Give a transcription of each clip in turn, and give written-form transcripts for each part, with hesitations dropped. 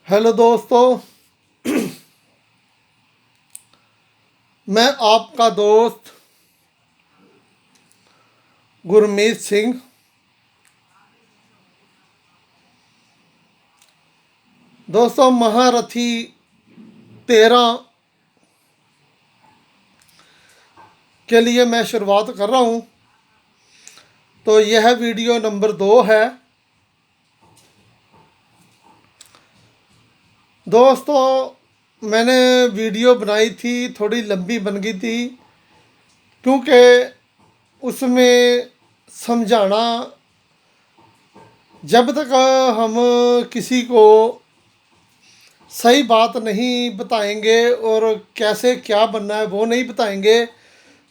Hello दोस्तों। मैं आपका दोस्त गुरमीत सिंह दोस्तों महारथी 13 के लिए मैं शुरुआत कर रहा हूँ। तो यह वीडियो नंबर 2 है। दोस्तों मैंने वीडियो बनाई थी, थोड़ी लंबी बन गई थी क्योंकि उसमें समझाना, जब तक हम किसी को सही बात नहीं बताएंगे और कैसे क्या बनना है वो नहीं बताएंगे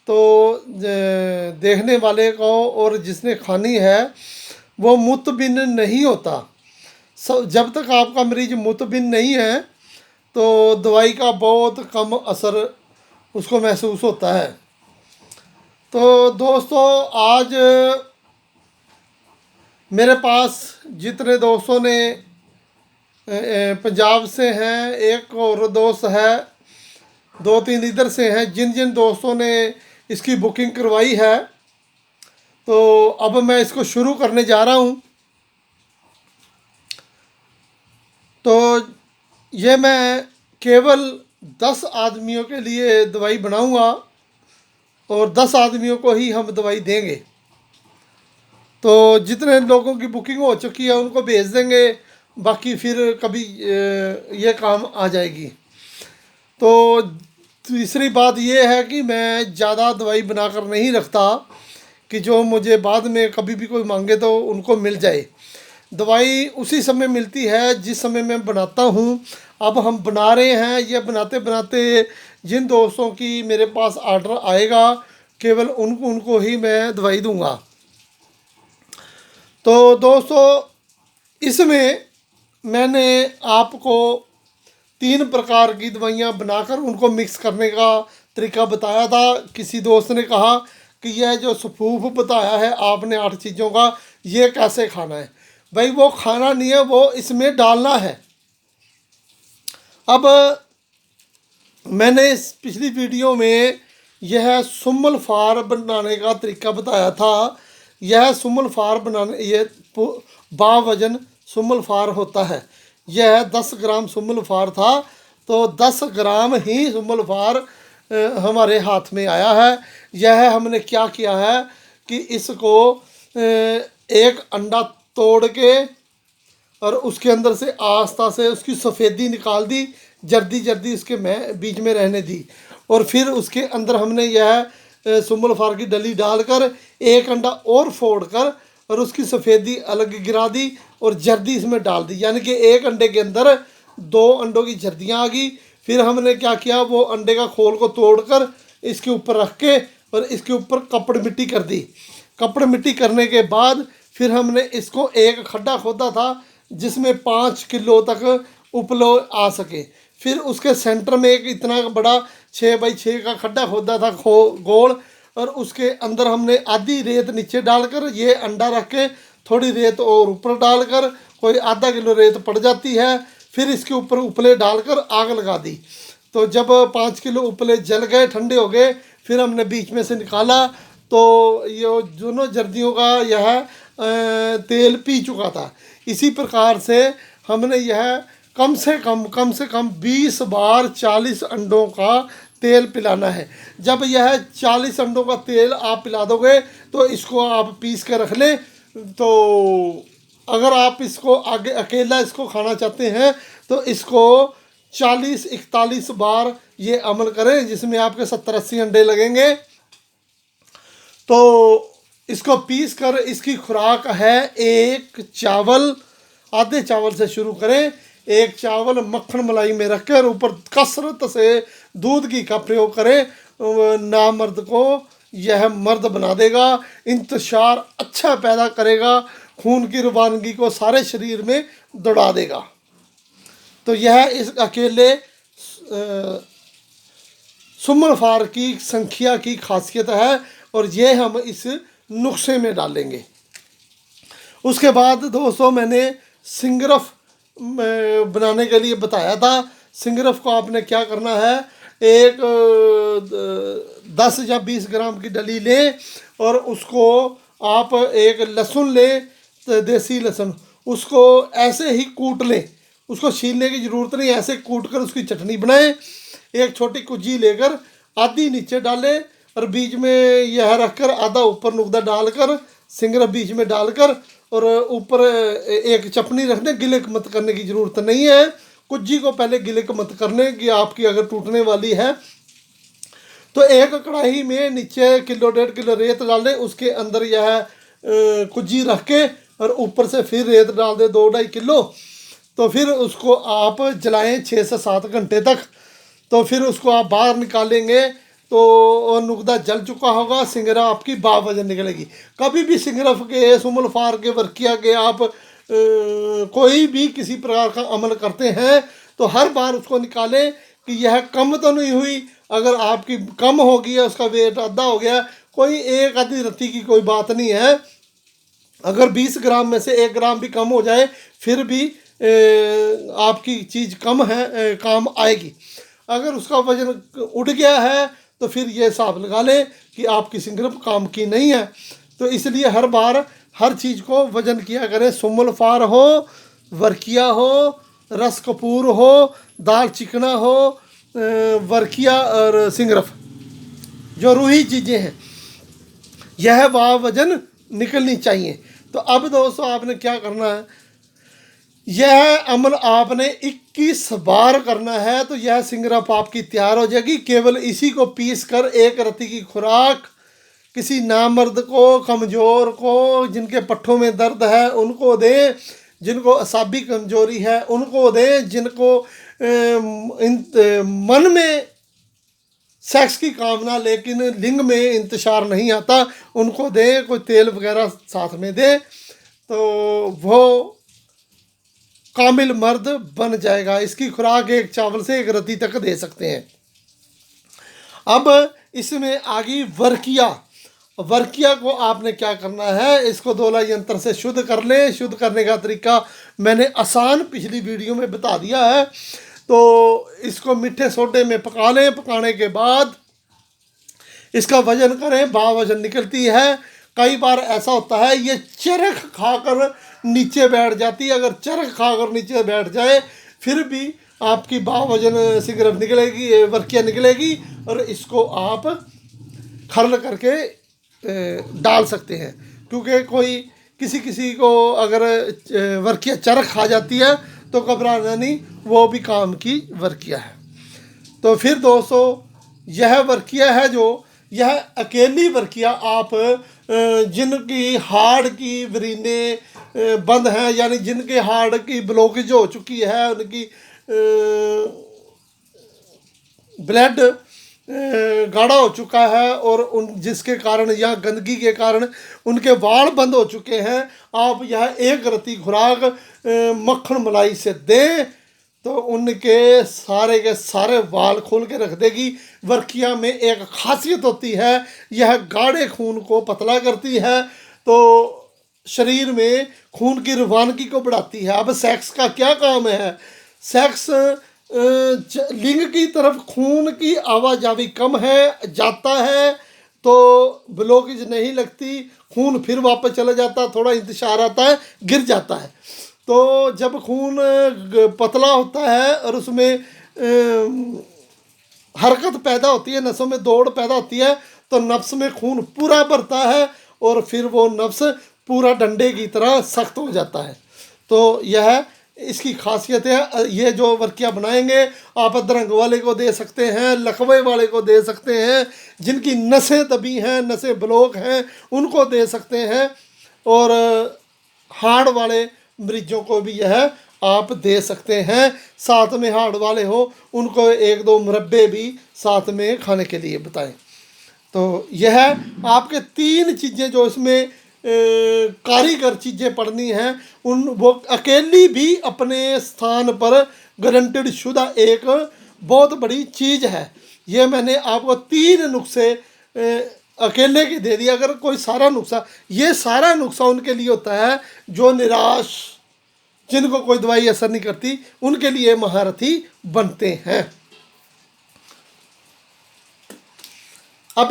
तो देखने वाले को और जिसने खानी है वो मुतमिन नहीं होता। जब तक आपका मरीज मुतमिन नहीं है तो दवाई का बहुत कम असर उसको महसूस होता है। तो दोस्तों आज मेरे पास जितने दोस्तों ने पंजाब से हैं, एक और दोस्त है, 2-3 इधर से हैं, जिन जिन दोस्तों ने इसकी बुकिंग करवाई है, तो अब मैं इसको शुरू करने जा रहा हूँ। तो ये मैं केवल 10 आदमियों के लिए दवाई बनाऊँगा और 10 आदमियों को ही हम दवाई देंगे। तो जितने लोगों की बुकिंग हो चुकी है उनको भेज देंगे, बाकी फिर कभी ये काम आ जाएगी। तो तीसरी बात ये है कि मैं ज़्यादा दवाई बनाकर नहीं रखता कि जो मुझे बाद में कभी भी कोई मांगे तो उनको मिल जाए। दवाई उसी समय मिलती है जिस समय मैं बनाता हूँ। अब हम बना रहे हैं, ये बनाते बनाते जिन दोस्तों की मेरे पास ऑर्डर आएगा केवल उनको ही मैं दवाई दूंगा। तो दोस्तों इसमें मैंने आपको 3 प्रकार की दवाइयाँ बनाकर उनको मिक्स करने का तरीका बताया था। किसी दोस्त ने कहा कि यह जो सफूफ बताया है आपने 8 चीज़ों का, ये कैसे खाना है। भाई वो खाना नहीं है, वो इसमें डालना है। अब मैंने इस पिछली वीडियो में यह सुम्मल फार बनाने का तरीका बताया था। यह सुम्मल फार बनाने, ये बावजन सुम्मल फार होता है। यह 10 ग्राम सुम्मल फार था, तो 10 ग्राम ही सुम्मल फार हमारे हाथ में आया है। यह हमने क्या किया है कि इसको एक अंडा तोड़ के और उसके अंदर से आस्ता से उसकी सफ़ेदी निकाल दी, जर्दी जर्दी उसके बीच में रहने दी, और फिर उसके अंदर हमने यह सुम्मल फार की डली डालकर एक अंडा और फोड़कर और उसकी सफ़ेदी अलग गिरा दी और जर्दी इसमें डाल दी, यानी कि एक अंडे के अंदर 2 अंडों की जर्दियाँ आ गई। फिर हमने क्या किया, वो अंडे का खोल को तोड़कर इसके ऊपर रख के और इसके ऊपर कपड़ मिट्टी कर दी। कपड़ मिट्टी करने के बाद फिर हमने इसको एक खड्डा खोदा था जिसमें 5 किलो तक उपलो आ सके। फिर उसके सेंटर में एक इतना बड़ा 6 बाई 6 का खड्डा खोदा था गोल, और उसके अंदर हमने आधी रेत नीचे डालकर ये अंडा रख के थोड़ी रेत और ऊपर डालकर, कोई आधा किलो रेत पड़ जाती है, फिर इसके ऊपर उपले डालकर आग लगा दी। तो जब 5 किलो उपले जल गए, ठंडे हो गए, फिर हमने बीच में से निकाला तो ये दोनों जर्दियों का यह तेल पी चुका था। इसी प्रकार से हमने यह कम से कम 20 बार 40 अंडों का तेल पिलाना है। जब यह 40 अंडों का तेल आप पिला दोगे तो इसको आप पीस के रख लें। तो अगर आप इसको आगे अकेला इसको खाना चाहते हैं तो इसको 40-41 बार ये अमल करें, जिसमें आपके 70-80 अंडे लगेंगे। तो इसको पीस कर इसकी खुराक है, एक चावल, आधे चावल से शुरू करें, एक चावल मक्खन मलाई में रखकर ऊपर कसरत से दूध घी का प्रयोग करें। नामर्द को यह मर्द बना देगा, इंतशार अच्छा पैदा करेगा, खून की रवानगी को सारे शरीर में दौड़ा देगा। तो यह इस अकेले सुम्मल फार की संख्या की खासियत है और ये हम इस नुस्खे में डालेंगे। उसके बाद दोस्तों मैंने सिंगरफ बनाने के लिए बताया था। सिंगरफ को आपने क्या करना है, एक 10 या 20 ग्राम की डली लें और उसको आप एक लहसुन लें, तो देसी लहसुन, उसको ऐसे ही कूट लें, उसको छीलने की ज़रूरत नहीं, ऐसे कूट कर उसकी चटनी बनाएं। एक छोटी कुजी लेकर आधी नीचे डालें और बीच में यह रखकर आधा ऊपर नुकदा डालकर सिंगरफ बीच में डालकर और ऊपर एक चपनी रखने, गिले मत करने की ज़रूरत नहीं है। कुज्जी को पहले गिले मत करने की, आपकी अगर टूटने वाली है तो एक कढ़ाई में नीचे 1-1.5 किलो रेत डाल दें, उसके अंदर यह कुज्जी रख के और ऊपर से फिर रेत डाल दें 2-2.5 किलो। तो फिर उसको आप जलाएं 6 से 7 घंटे तक। तो फिर उसको आप बाहर निकालेंगे तो नुकदा जल चुका होगा, सिंगरा आपकी बावजन निकलेगी। कभी भी सिंगरफ के, सुमल फार के, वर्किया के आप कोई भी किसी प्रकार का अमल करते हैं तो हर बार उसको निकालें कि यह कम तो नहीं हुई। अगर आपकी कम हो गई है, उसका वेट आधा हो गया, कोई एक आधी रत्ती की कोई बात नहीं है। अगर 20 ग्राम में से 1 ग्राम भी कम हो जाए फिर भी आपकी चीज़ कम है, काम आएगी। अगर उसका वजन उठ गया है तो फिर ये हिसाब लगा लें कि आपकी सिंगरफ काम की नहीं है। तो इसलिए हर बार हर चीज़ को वजन किया करें। सुमल फार हो, वर्किया हो, रस कपूर हो, दाल चिकना हो, वर्किया और सिंगरफ, जो रूही चीज़ें हैं, यह वजन निकलनी चाहिए। तो अब दोस्तों आपने क्या करना है, यह अमल आपने 21 बार करना है तो यह सिंगरफ आपकी तैयार हो जाएगी। केवल इसी को पीस कर एक रत्ती की खुराक किसी नामर्द को, कमज़ोर को, जिनके पट्ठों में दर्द है उनको दें, जिनको असाबी कमजोरी है उनको दें, जिनको मन में सेक्स की कामना लेकिन लिंग में इंतशार नहीं आता उनको दें। कोई तेल वगैरह साथ में दें तो वो कामिल मर्द बन जाएगा। इसकी खुराक एक चावल से 1 रत्ती तक दे सकते हैं। अब इसमें आगे वर्किया। वर्किया को आपने क्या करना है, इसको 2 यंत्र से शुद्ध कर लें। शुद्ध करने का तरीका मैंने आसान पिछली वीडियो में बता दिया है। तो इसको मीठे सोडे में पका लें। पकाने के बाद इसका वजन करें, वजन निकलती है। कई बार ऐसा होता है ये चरख खाकर नीचे बैठ जाती है। अगर चरख खाकर नीचे बैठ जाए फिर भी आपकी वजन सिंगरफ निकलेगी, वर्किया निकलेगी और इसको आप खरल करके डाल सकते हैं। क्योंकि कोई किसी को अगर वर्किया चरख खा जाती है तो घबराना नहीं, वो भी काम की वर्किया है। तो फिर दोस्तों यह वर्किया है जो यह अकेली वर्किया आप जिनकी हार्ट की वरीने बंद हैं, यानी जिनके हार्ट की ब्लॉकेज हो चुकी है, उनकी ब्लड गाढ़ा हो चुका है और उन जिसके कारण या गंदगी के कारण उनके वाल बंद हो चुके हैं, आप यह 1 रत्ती खुराक मक्खन मलाई से दें तो उनके सारे के सारे वाल खोल के रख देगी। वर्किया में एक खासियत होती है, यह गाढ़े खून को पतला करती है तो शरीर में खून की रवानगी को बढ़ाती है। अब सेक्स का क्या काम है, सेक्स लिंग की तरफ खून की आवाजावी कम है, जाता है तो ब्लॉकेज नहीं लगती, खून फिर वापस चला जाता है, थोड़ा इंतशार आता है, गिर जाता है। तो जब खून पतला होता है और उसमें हरकत पैदा होती है, नसों में दौड़ पैदा होती है तो नफ्स में खून पूरा भरता है और फिर वो नफ्स पूरा डंडे की तरह सख्त हो जाता है। तो यह इसकी खासियत है। ये जो वर्किया बनाएंगे आप अदरंग वाले को दे सकते हैं, लकवे वाले को दे सकते हैं, जिनकी नसें दबी हैं, नसें ब्लॉक हैं, उनको दे सकते हैं और हार्ट वाले मरीजों को भी यह आप दे सकते हैं। साथ में हार्ट वाले हो उनको 1-2 मुरब्बे भी साथ में खाने के लिए बताएं। तो यह आपके 3 चीज़ें जो इसमें कारीगर चीज़ें पढ़नी हैं उन वो अकेली भी अपने स्थान पर गारंटेड शुदा एक बहुत बड़ी चीज़ है। ये मैंने आपको 3 नुस्खे अकेले की दे दिया। अगर कोई सारा नुस्खा, ये सारा नुस्खा उनके लिए होता है जो निराश, जिनको कोई दवाई असर नहीं करती, उनके लिए महारथी बनते हैं। अब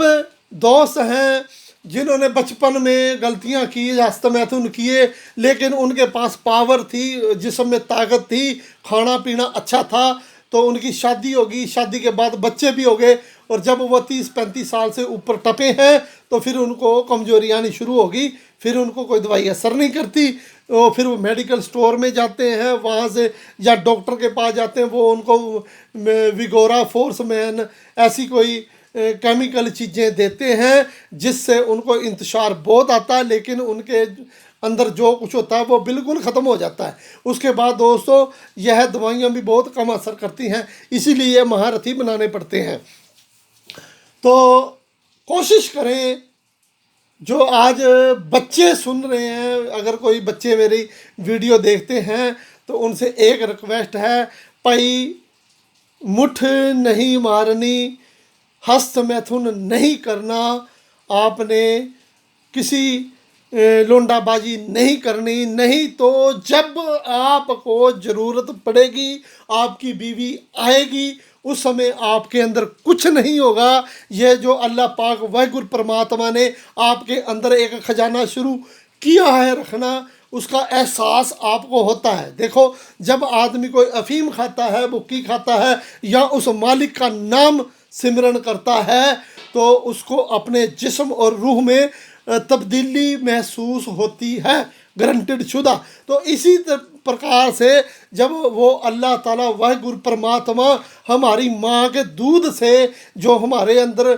दोस्त हैं जिन्होंने बचपन में गलतियां की, हस्तमैथुन किए, लेकिन उनके पास पावर थी, जिस्म में ताकत थी, खाना पीना अच्छा था, तो उनकी शादी होगी, शादी के बाद बच्चे भी हो गए, और जब वो 30-35 साल से ऊपर टपे हैं तो फिर उनको कमजोरी आनी शुरू होगी, फिर उनको कोई दवाई असर नहीं करती, तो फिर वो मेडिकल स्टोर में जाते हैं, वहाँ से या डॉक्टर के पास जाते हैं, वो उनको विगोरा, फोर्स मैन, ऐसी कोई केमिकल चीज़ें देते हैं जिससे उनको इंतशार बहुत आता है, लेकिन उनके अंदर जो कुछ होता है वो बिल्कुल ख़त्म हो जाता है। उसके बाद दोस्तों यह दवाइयाँ भी बहुत कम असर करती हैं, इसीलिए महारथी बनाने पड़ते हैं। तो कोशिश करें, जो आज बच्चे सुन रहे हैं, अगर कोई बच्चे मेरी वीडियो देखते हैं तो उनसे एक रिक्वेस्ट है, भाई मुठ नहीं मारनी, हस्त मैथुन नहीं करना, आपने किसी लोंडाबाजी नहीं करनी, नहीं तो जब आपको ज़रूरत पड़ेगी, आपकी बीवी आएगी, उस समय आपके अंदर कुछ नहीं होगा। यह जो अल्लाह पाक वाहिगुरु परमात्मा ने आपके अंदर एक ख़जाना शुरू किया है रखना, उसका एहसास आपको होता है। देखो, जब आदमी कोई अफीम खाता है, बुक्की खाता है, या उस मालिक का नाम सिमरन करता है, तो उसको अपने जिस्म और रूह में तब्दीली महसूस होती है, गारंटेड शुदा। तो इसी प्रकार से जब वो अल्लाह ताला वाहिगुरु परमात्मा हमारी माँ के दूध से जो हमारे अंदर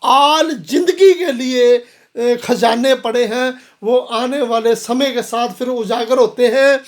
आल जिंदगी के लिए खजाने पड़े हैं, वो आने वाले समय के साथ फिर उजागर होते हैं।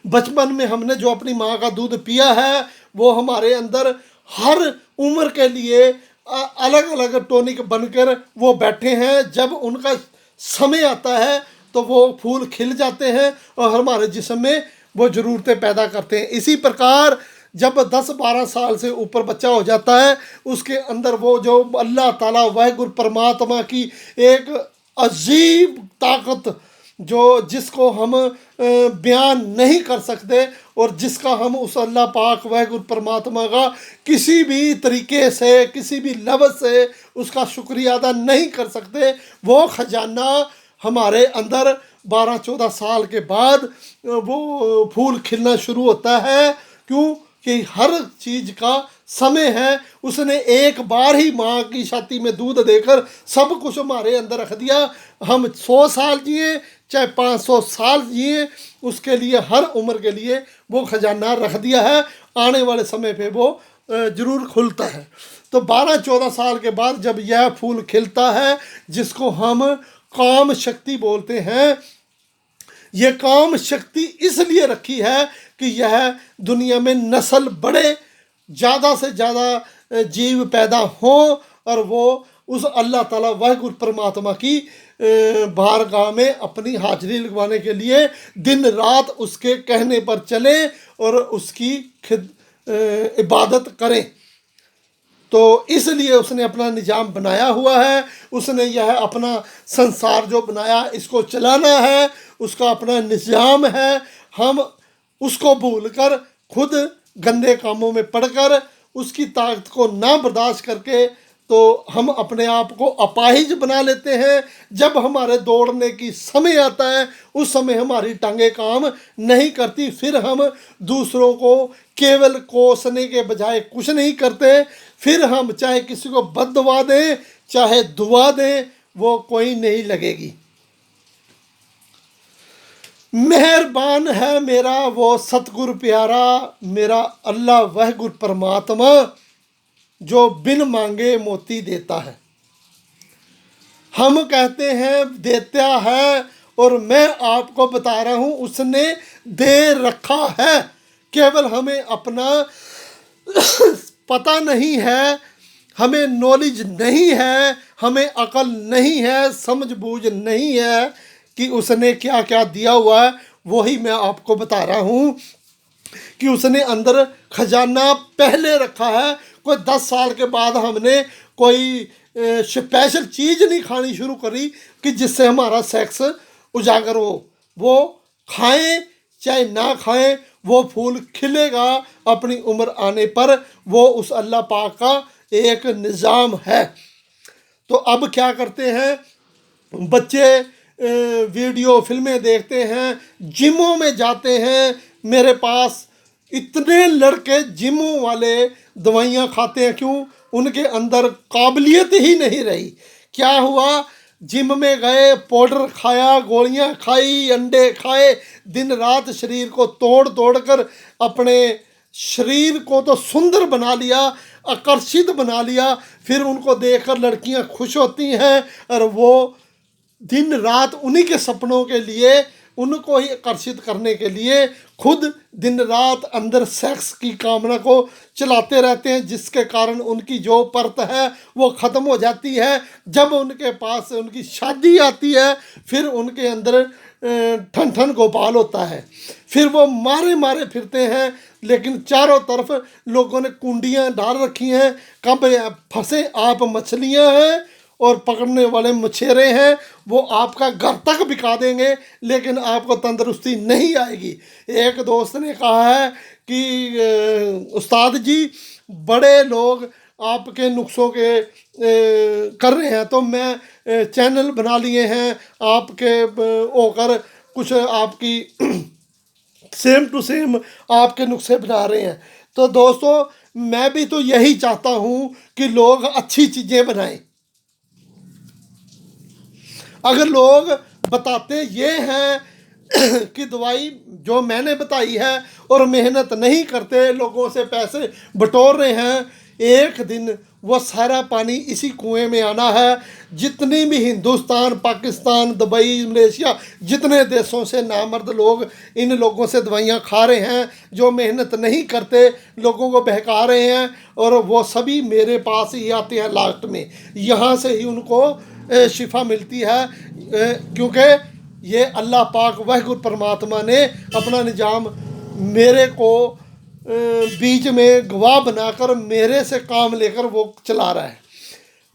बचपन में हमने जो अपनी माँ का दूध पिया है, वो हमारे अंदर हर उम्र के लिए अलग अलग टॉनिक बनकर वो बैठे हैं। जब उनका समय आता है तो वो फूल खिल जाते हैं और हमारे जिस्म में वो ज़रूरतें पैदा करते हैं। इसी प्रकार जब 10-12 साल से ऊपर बच्चा हो जाता है, उसके अंदर वो जो अल्लाह ताला वाहिगुरु परमात्मा की एक अजीब ताकत, जो जिसको हम बयान नहीं कर सकते, और जिसका हम उस अल्लाह पाक वाहिगुरु परमात्मा का किसी भी तरीके से, किसी भी लफ्ज़ से उसका शुक्रिया अदा नहीं कर सकते, वो ख़जाना हमारे अंदर 12-14 साल के बाद वो फूल खिलना शुरू होता है। क्यों? कि हर चीज़ का समय है। उसने एक बार ही माँ की छाती में दूध देकर सब कुछ हमारे अंदर रख दिया। हम 100 साल जिए चाहे 500 साल जिए, उसके लिए हर उम्र के लिए वो खजाना रख दिया है। आने वाले समय पे वो ज़रूर खुलता है। तो 12-14 साल के बाद जब यह फूल खिलता है, जिसको हम काम शक्ति बोलते हैं, ये काम शक्ति इसलिए रखी है कि यह दुनिया में नस्ल बढ़े, ज़्यादा से ज़्यादा जीव पैदा हों, और वो उस अल्लाह ताला वाहिगुरु परमात्मा की बारगाह में अपनी हाजिरी लगवाने के लिए दिन रात उसके कहने पर चले और उसकी इबादत करें। तो इसलिए उसने अपना निज़ाम बनाया हुआ है। उसने यह अपना संसार जो बनाया, इसको चलाना है, उसका अपना निज़ाम है। हम उसको भूलकर खुद गंदे कामों में पड़कर उसकी ताकत को ना बर्दाश्त करके तो हम अपने आप को अपाहिज बना लेते हैं। जब हमारे दौड़ने की समय आता है, उस समय हमारी टांगें काम नहीं करती, फिर हम दूसरों को केवल कोसने के बजाय कुछ नहीं करते। फिर हम चाहे किसी को बद्दुआ दें चाहे दुआ दें, वो कोई नहीं लगेगी। मेहरबान है मेरा वो सतगुरु प्यारा, मेरा अल्लाह वाहिगुरु परमात्मा, जो बिन मांगे मोती देता है। हम कहते हैं देता है, और मैं आपको बता रहा हूँ उसने दे रखा है। केवल हमें अपना पता नहीं है, हमें नॉलेज नहीं है, हमें अकल नहीं है, समझ बूझ नहीं है कि उसने क्या क्या दिया हुआ है। वही मैं आपको बता रहा हूँ कि उसने अंदर खजाना पहले रखा है। कोई 10 साल के बाद हमने कोई स्पेशल चीज़ नहीं खानी शुरू करी कि जिससे हमारा सेक्स उजागर हो। वो खाएं चाहे ना खाएं, वो फूल खिलेगा अपनी उम्र आने पर। वो उस अल्लाह पाक का एक निज़ाम है। तो अब क्या करते हैं बच्चे, वीडियो फिल्में देखते हैं, जिमों में जाते हैं। मेरे पास इतने लड़के जिमों वाले दवाइयाँ खाते हैं, क्यों? उनके अंदर काबिलियत ही नहीं रही। क्या हुआ? जिम में गए, पाउडर खाया, गोलियां खाई, अंडे खाए, दिन रात शरीर को तोड़ तोड़ कर अपने शरीर को तो सुंदर बना लिया, आकर्षित बना लिया। फिर उनको देखकर लड़कियां खुश होती हैं और वो दिन रात उन्हीं के सपनों के लिए, उनको ही आकर्षित करने के लिए खुद दिन रात अंदर सेक्स की कामना को चलाते रहते हैं, जिसके कारण उनकी जो परत है वो ख़त्म हो जाती है। जब उनके पास उनकी शादी आती है, फिर उनके अंदर ठन ठन गोपाल होता है। फिर वो मारे मारे फिरते हैं, लेकिन चारों तरफ लोगों ने कुंडियाँ डाल रखी हैं, कब फंसे आप मछलियाँ हैं और पकड़ने वाले मछेरे हैं। वो आपका घर तक बिका देंगे, लेकिन आपको तंदुरुस्ती नहीं आएगी। एक दोस्त ने कहा है कि उस्ताद जी, बड़े लोग आपके नुस्खों के कर रहे हैं, तो मैं चैनल बना लिए हैं आपके होकर, कुछ आपकी सेम टू सेम आपके नुस्खे बना रहे हैं। तो दोस्तों, मैं भी तो यही चाहता हूँ कि लोग अच्छी चीज़ें बनाएं। अगर लोग बताते ये हैं कि दवाई जो मैंने बताई है और मेहनत नहीं करते, लोगों से पैसे बटोर रहे हैं, एक दिन वो सारा पानी इसी कुएं में आना है। जितनी भी हिंदुस्तान, पाकिस्तान, दुबई, मलेशिया, जितने देशों से नामर्द लोग इन लोगों से दवाइयाँ खा रहे हैं, जो मेहनत नहीं करते, लोगों को बहका रहे हैं, और वो सभी मेरे पास ही आते हैं लास्ट में। यहाँ से ही उनको शिफा मिलती है, क्योंकि ये अल्लाह पाक वाहिगुरु परमात्मा ने अपना निजाम मेरे को बीच में गवाह बनाकर मेरे से काम लेकर वो चला रहा है।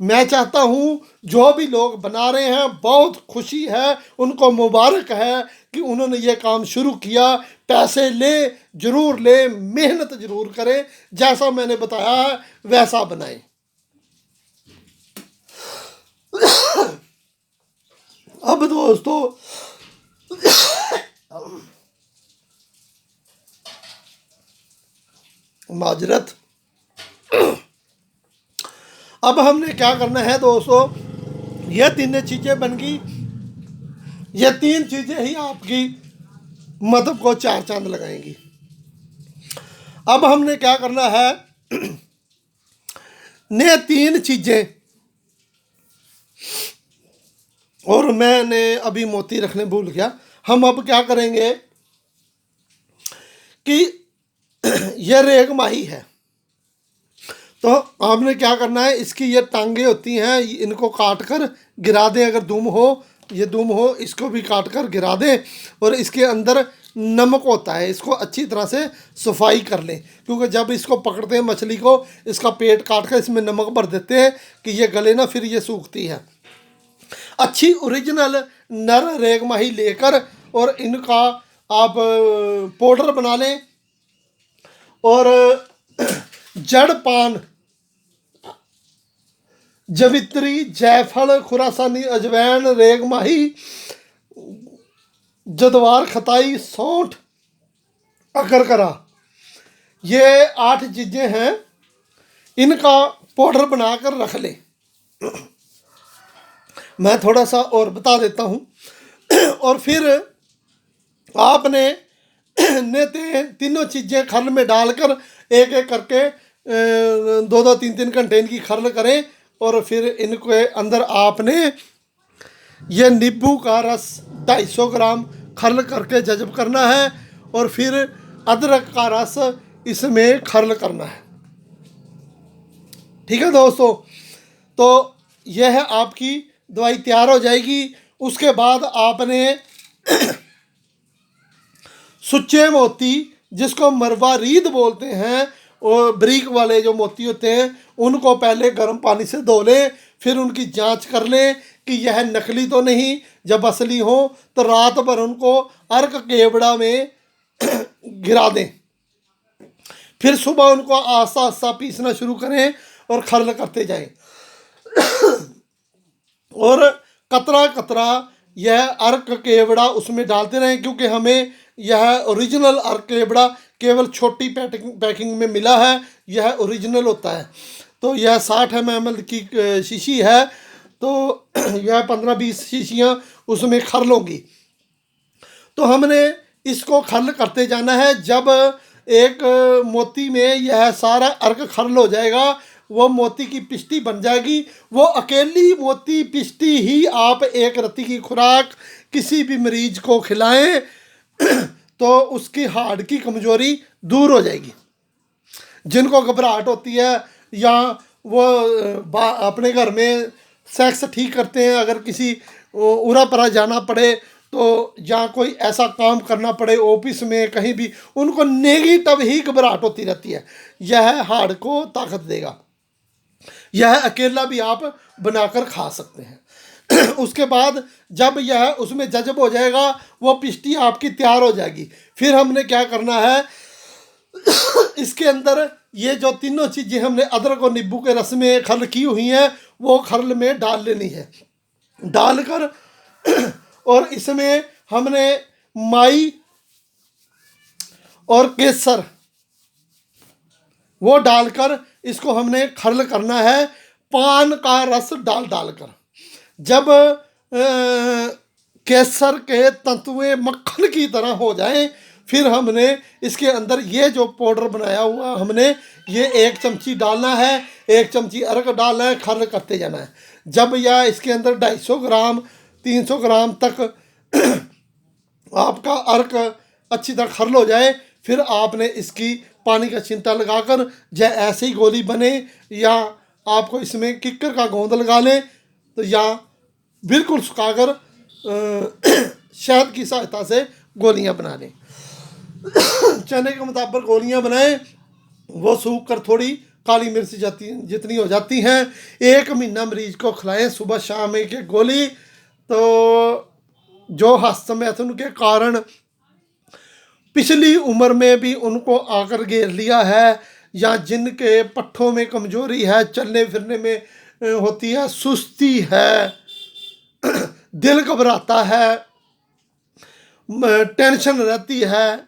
मैं चाहता हूँ जो भी लोग बना रहे हैं, बहुत खुशी है, उनको मुबारक है कि उन्होंने ये काम शुरू किया। पैसे ले ज़रूर ले, मेहनत ज़रूर करें, जैसा मैंने बताया है वैसा बनाएं। अब दोस्तों, माजरत, अब हमने क्या करना है दोस्तों, ये तीन चीज़ें बन गई। ये तीन चीज़ें ही आपकी मदद को चार चांद लगाएंगी। अब हमने क्या करना है, ने तीन चीज़ें, और मैंने अभी मोती रखने भूल गया। हम अब क्या करेंगे कि यह रेग माही है, तो आपने क्या करना है, इसकी ये टांगे होती हैं, इनको काट कर गिरा दें। अगर दुम हो, ये दुम हो, इसको भी काट कर गिरा दें। और इसके अंदर नमक होता है, इसको अच्छी तरह से सफाई कर लें, क्योंकि जब इसको पकड़ते हैं मछली को, इसका पेट काट कर इसमें नमक भर देते हैं कि ये गले ना, फिर ये सूखती है। अच्छी ओरिजिनल नर रेग माही लेकर और इनका आप पाउडर बना लें, और जड़ पान, जवित्री, जायफल, खुरासानी, अजवैन, रेग माही, जदवार, खताई, सौंठ, अकरकरा, ये 8 चीज़ें हैं। इनका पाउडर बनाकर रख लें। मैं थोड़ा सा और बता देता हूँ। और फिर आपने तीनों चीज़ें खर्ल में डालकर एक एक करके 2-2, 3-3 घंटे इनकी खर्ल करें, और फिर इनके अंदर आपने ये नींबू का रस 250 ग्राम खर्ल करके जज़ब करना है, और फिर अदरक का रस इसमें खर्ल करना है। ठीक है दोस्तों, तो यह है आपकी दवाई तैयार हो जाएगी। उसके बाद आपने सुच्चे मोती, जिसको मरवारीद बोलते हैं, और ब्रीक वाले जो मोती होते हैं, उनको पहले गर्म पानी से धो लें, फिर उनकी जांच कर लें कि यह नकली तो नहीं, जब असली हो तो रात भर उनको अर्क केवड़ा में गिरा दें, फिर सुबह उनको आस्ता आस्ता पीसना शुरू करें और खरल करते जाएं, और कतरा कतरा यह अर्क केवड़ा उसमें डालते रहें, क्योंकि हमें यह ओरिजिनल अर्क केवड़ा केवल छोटी पैकिंग में मिला है, यह ओरिजिनल होता है। तो यह 60 ml की शीशी है, तो यह 15-20 शीशियाँ उसमें खरल होंगी। तो हमने इसको खरल करते जाना है। जब एक मोती में यह सारा अर्क खरल हो जाएगा, वो मोती की पिष्टी बन जाएगी। वो अकेली मोती पिष्टी ही आप एक रत्ती की खुराक किसी भी मरीज को खिलाएं तो उसकी हार्ट की कमजोरी दूर हो जाएगी। जिनको घबराहट होती है या वो अपने घर में सेक्स ठीक करते हैं, अगर किसी उरा परा जाना पड़े तो या कोई ऐसा काम करना पड़े ऑफिस में कहीं भी, उनको नेगेटिव ही घबराहट होती रहती है, यह हार्ट को ताकत देगा। यह अकेला भी आप बनाकर खा सकते हैं। उसके बाद जब यह उसमें जज़ब हो जाएगा, वो पिष्टी आपकी तैयार हो जाएगी। फिर हमने क्या करना है, इसके अंदर ये जो तीनों चीज़ें हमने अदरक और नींबू के रस में खरल की हुई हैं, वो खरल में डाल लेनी है। डालकर और इसमें हमने माई और केसर वो डालकर इसको हमने खरल करना है, पान का रस डालकर। जब केसर के तंतुए मक्खन की तरह हो जाएं, फिर हमने इसके अंदर ये जो पाउडर बनाया हुआ हमने ये 1 चमची डालना है, 1 चमची अर्क डालना है, खरल करते जाना है। जब यह इसके अंदर 250 ग्राम 300 ग्राम तक आपका अर्क अच्छी तरह खरल हो जाए, फिर आपने इसकी पानी का छिंटा लगाकर या ऐसे ही गोली बने, या आपको इसमें किक्कर का गोंद लगा लें, तो या बिल्कुल सुखाकर शहद की सहायता से गोलियां बना लें। चने के मुताबिक गोलियां बनाएं, वो सूख कर थोड़ी काली मिर्च जितनी हो जाती हैं, 1 महीना मरीज को खिलाएं, सुबह शाम एक गोली। तो जो हस्तमैथुन के कारण पिछली उम्र में भी उनको आकर घेर लिया है, या जिनके पट्ठों में कमजोरी है, चलने फिरने में होती है, सुस्ती है, दिल घबराता है, टेंशन रहती है,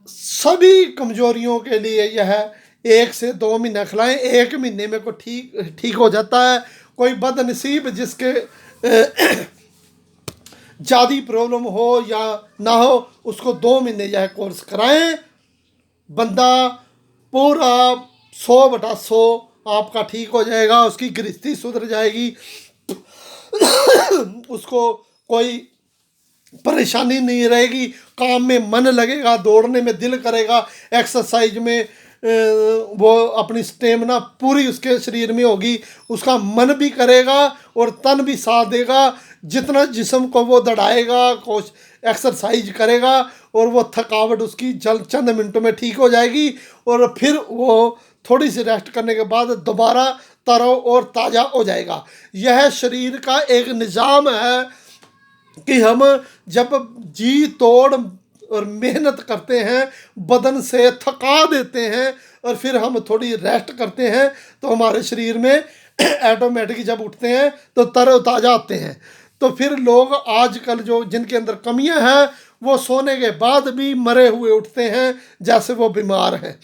सभी कमजोरियों के लिए यह 1 से 2 महीना खिलाएं। 1 महीने में को ठीक हो जाता है। कोई बदनसीब जिसके ज़्यादा प्रॉब्लम हो या ना हो, उसको 2 महीने यह कोर्स कराएं, बंदा पूरा 100/100 आपका ठीक हो जाएगा, उसकी गृहस्थी सुधर जाएगी, उसको कोई परेशानी नहीं रहेगी, काम में मन लगेगा, दौड़ने में दिल करेगा, एक्सरसाइज में वो अपनी स्टेमिना पूरी उसके शरीर में होगी, उसका मन भी करेगा और तन भी साथ देगा। जितना जिस्म को वो दौड़ाएगा, कोश एक्सरसाइज करेगा, और वो थकावट उसकी चंद मिनटों में ठीक हो जाएगी, और फिर वो थोड़ी सी रेस्ट करने के बाद दोबारा तरो और ताज़ा हो जाएगा। यह शरीर का एक निज़ाम है कि हम जब जी तोड़ और मेहनत करते हैं, बदन से थका देते हैं, और फिर हम थोड़ी रेस्ट करते हैं, तो हमारे शरीर में ऑटोमेटिक जब उठते हैं तो तरोताज़ा आते हैं। तो फिर लोग आजकल जो जिनके अंदर कमियां हैं, वो सोने के बाद भी मरे हुए उठते हैं जैसे वो बीमार हैं।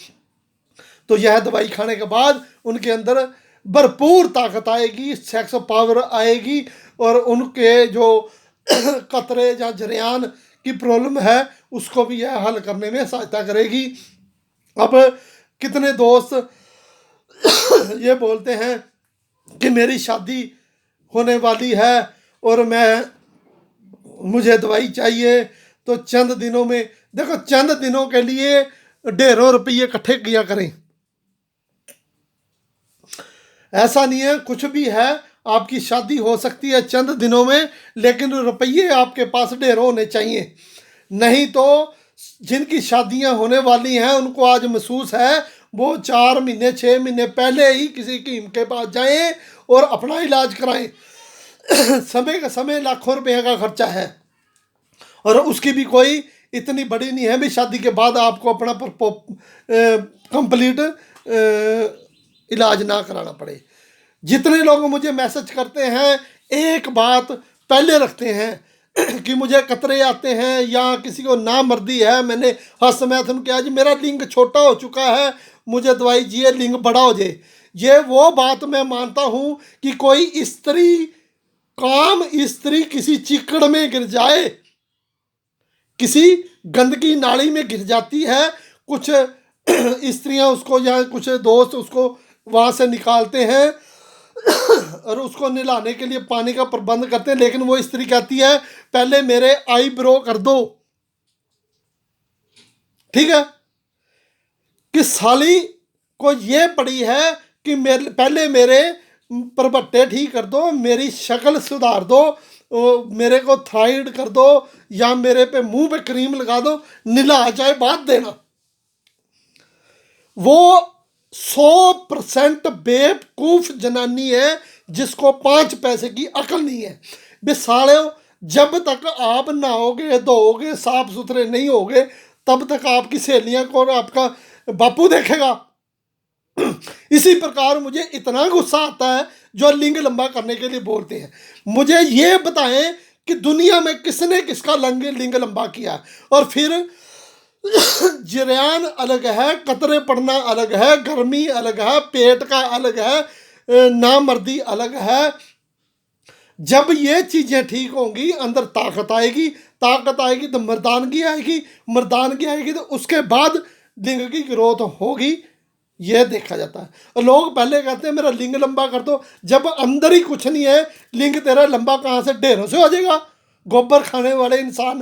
तो यह दवाई खाने के बाद उनके अंदर भरपूर ताकत आएगी, सेक्स पावर आएगी, और उनके जो कतरे या जरियान की प्रॉब्लम है उसको भी यह हल करने में सहायता करेगी। अब कितने दोस्त ये बोलते हैं कि मेरी शादी होने वाली है और मुझे दवाई चाहिए, तो चंद दिनों में, देखो चंद दिनों के लिए ढेरों रुपये इकट्ठे किया करें, ऐसा नहीं है। कुछ भी है, आपकी शादी हो सकती है चंद दिनों में, लेकिन रुपये आपके पास ढेरों होने चाहिए। नहीं तो जिनकी शादियां होने वाली हैं उनको आज महसूस है, वो 4 महीने 6 महीने पहले ही किसी कीम के पास जाएं और अपना इलाज कराएं। समय का समय लाखों रुपए का खर्चा है, और उसकी भी कोई इतनी बड़ी नहीं है भी शादी के बाद आपको अपना कंप्लीट इलाज ना कराना पड़े। जितने लोग मुझे मैसेज करते हैं एक बात पहले रखते हैं कि मुझे कतरे आते हैं या किसी को नामर्दी है, मैंने हस्तमैथुन किया जी, मेरा लिंग छोटा हो चुका है, मुझे दवाई चाहिए लिंग बड़ा हो जाए। ये वो बात मैं मानता हूँ कि कोई स्त्री किसी चिकड़ में गिर जाए, किसी गंदगी नाली में गिर जाती है, कुछ स्त्रियां उसको या कुछ दोस्त उसको वहाँ से निकालते हैं और उसको नहलाने के लिए पानी का प्रबंध करते हैं, लेकिन वो स्त्री कहती है पहले मेरे आईब्रो कर दो। ठीक है, कि साली को ये पड़ी है कि पहले मेरे परबट्टे ठीक कर दो, मेरी शक्ल सुधार दो, मेरे को थायराइड कर दो, या मेरे पे मुंह पे क्रीम लगा दो, नहला चाहे बात देना। वो 100% बेवकूफ जनानी है जिसको 5 पैसे की अकल नहीं है। बे साले, जब तक आप नहाओगे धोओगे साफ सुथरे नहीं होगे तब तक आपकी सहेलियां को और आपका बापू देखेगा। इसी प्रकार मुझे इतना गुस्सा आता है जो लिंग लंबा करने के लिए बोलते हैं। मुझे ये बताएं कि दुनिया में किसने किसका लिंग लंबा किया, और फिर जरियान अलग है, कतरे पड़ना अलग है, गर्मी अलग है, पेट का अलग है, नामर्दी अलग है। जब ये चीज़ें ठीक होंगी अंदर ताकत आएगी, ताकत आएगी तो मर्दानगी आएगी, मर्दानगी आएगी तो उसके बाद लिंग की ग्रोथ होगी। यह देखा जाता है। और लोग पहले कहते हैं मेरा लिंग लंबा कर दो, जब अंदर ही कुछ नहीं है लिंग तेरा लंबा कहाँ से ढेरों से हो जाएगा, गोबर खाने वाले इंसान।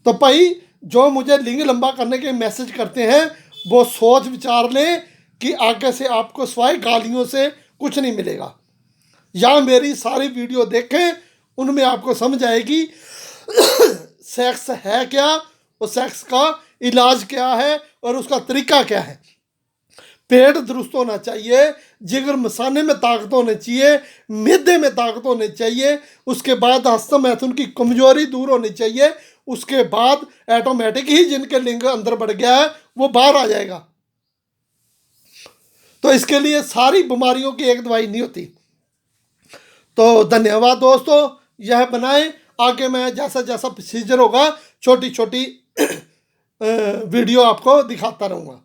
तो भाई जो मुझे लिंग लंबा करने के मैसेज करते हैं वो सोच विचार लें कि आगे से आपको सिवाय गालियों से कुछ नहीं मिलेगा, या मेरी सारी वीडियो देखें, उनमें आपको समझ आएगी सेक्स है क्या और सेक्स का इलाज क्या है और उसका तरीका क्या है। पेट दुरुस्त होना चाहिए, जिगर मसाने में ताकत होनी चाहिए, मैदे में ताकत होनी चाहिए, उसके बाद हस्तमैथुन की कमजोरी दूर होनी चाहिए, उसके बाद ऑटोमेटिक ही जिनके लिंग अंदर बढ़ गया है वो बाहर आ जाएगा। तो इसके लिए सारी बीमारियों की एक दवाई नहीं होती। तो धन्यवाद दोस्तों, यह बनाएं, आगे मैं जैसा जैसा प्रोसीजर होगा छोटी छोटी वीडियो आपको दिखाता रहूँगा।